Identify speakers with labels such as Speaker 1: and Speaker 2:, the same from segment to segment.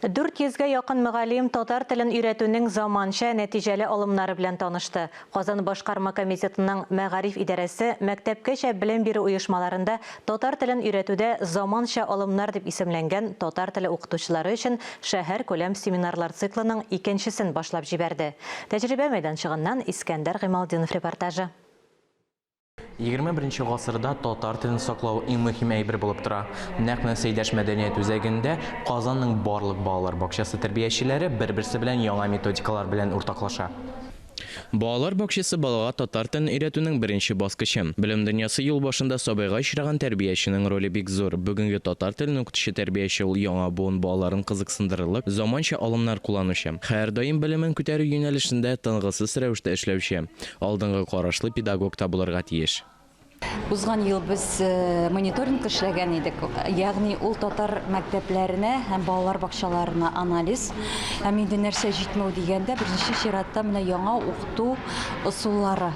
Speaker 1: 400-ге якын мөгалим татар телен өйрәтүнең заманча нәтиҗәле алымнары белән танышты. Казан башкарма комитетының мәгариф идарәсе мәктәпкәчә белем бирү оешмаларында татар телен өйрәтүдә заманча алымнар дип исемләнгән татар теле укытучылары өчен шәһәр күләм семинарлар циклының икенчесен башлап җибәрде. Тәҗрибә мәйданчыгыннан Искәндәр Гыймалдинов репортажы.
Speaker 2: 21 гасырда татар телен саклау иң мөһим әйбер булып тора. Нәкъ Сәйдәш мәдәният үзәгендә Казанның барлык балалар бакчасы тәрбиячеләре бер-берсе белән яңа методикалар белән уртаклаша. Балалар бакчасы балага татар телен өйрәтүнең беренче баскычы. Белем дөньясы ел башында сабайга очраган тәрбияченең роле бик зур. Бүгенге татар телен укытучы тәрбияче ул яңа буын балаларын кызыксындырырлык, заманча алымнар кулланучы. Һәр даим белемен күтәрү юнәлешендә тынгысыз рәвештә эшләүче. Алдынгы карашлы педагог та булырга тиеш.
Speaker 3: Узган ел без мониторинг эшләгән идек. Ягъни ул татар мәктәпләренә һәм балалар бакчаларына анализ. Һәм инде нәрсә җитмәү дигәндә беренче чиратта менә яңа укыту ысуллары.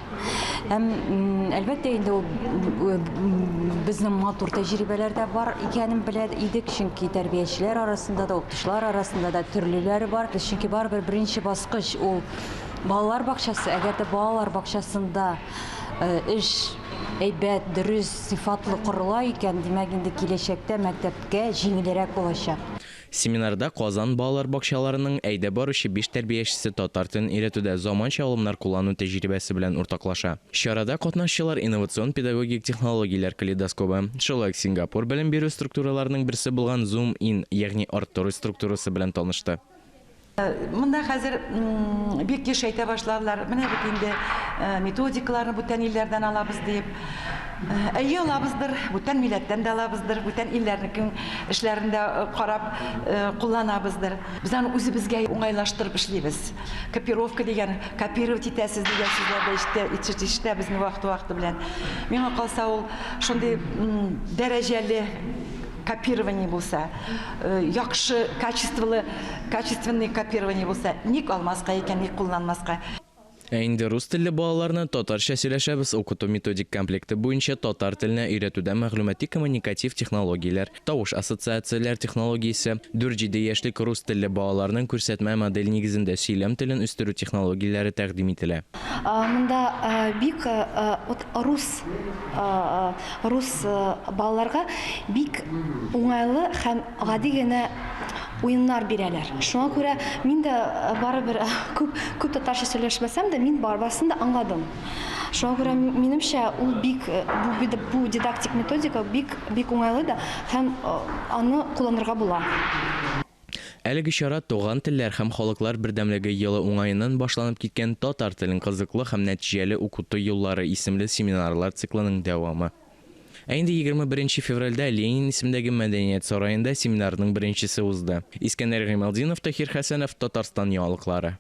Speaker 3: Һәм әлбәттә инде безнең матур тәҗрибәләр дә бар икәнен белә идек, чөнки тәрбиячеләр арасында да, укытучылар арасында да төрлеләре бар. Чөнки барыбер беренче баскыч ул балалар бакчасы. Әгәр дә балалар бакчасында эш әйбәт, дөрес, сыйфатлы корыла икән, димәк инде киләчәктә мәктәпкә җиңелрәк булачак.
Speaker 2: Семинарда Казан балалар бакчаларының әйдә баручы 5 тәрбиячесе татар телен өйрәтүдә заманча алымнар куллану тәҗрибәсе белән уртаклаша. Чарада катнашучылар инновацион педагогик технологияләр калейдоскопы, шулай Сингапур белем бирү структураларының берсе булган Zoom-in, ягъни арттыру структурасы белән танышты.
Speaker 4: Монда хәзер бик еш әйтә башладылар. Менә бит инде методикаларны бүтән илләрдән алабыз дип. Әйе, алабыздыр, бүтән милләттән дә алабыздыр, бүтән илләрнең эшләрендә карап кулланабыздыр. Без аны үзебезгә уңайлаштырып эшлибез. Копировка дигән, копировать итәсез дигән сүзләрдә ишетәбез вакыт белән. Миңа калса ул шундый дәрәҗәле копирование булса, яхшы качественный копирование булса, ник алмаска икән, ник кулланмаска.
Speaker 2: Инде рус телле балаларны татарча сөйләшәбез укыту методик комплекты буенча татар теленә өйрәтүдә мәгълүмати-коммуникатив технологияләр, тавыш ассоциацияләр технологиясе, 4-7 яшьлек рус телле балаларның күрсәтмә модель нигезендә сөйләм телен үстерү технологияләре тәкъдим ителә.
Speaker 5: Монда бик рус балаларга бик уңайлы һәм гади генә уеннар бирәләр. Шуңа күрә мин дә барыбер күп татарча сөйләшмәсәм дә, мин барбасын да аңладым. Шуңа күрә минемчә ул бу дидактик методика бик уңайлы да һәм аны кулланырга була.
Speaker 2: Әлеге чара туган телләр һәм халыклар бердәмлеге елы уңаеннан башланып киткән татар телен кызыклы һәм нәтиҗәле укыту юллары исемле семинарлар циклының дәвамы. Инде 21 февральдә Ленин исемендәге мәдәният сараенда семинарның беренчесе узды. Искәндәр Гыймалдинов, Тахир Хәсәнов, Татарстан яңалыклары.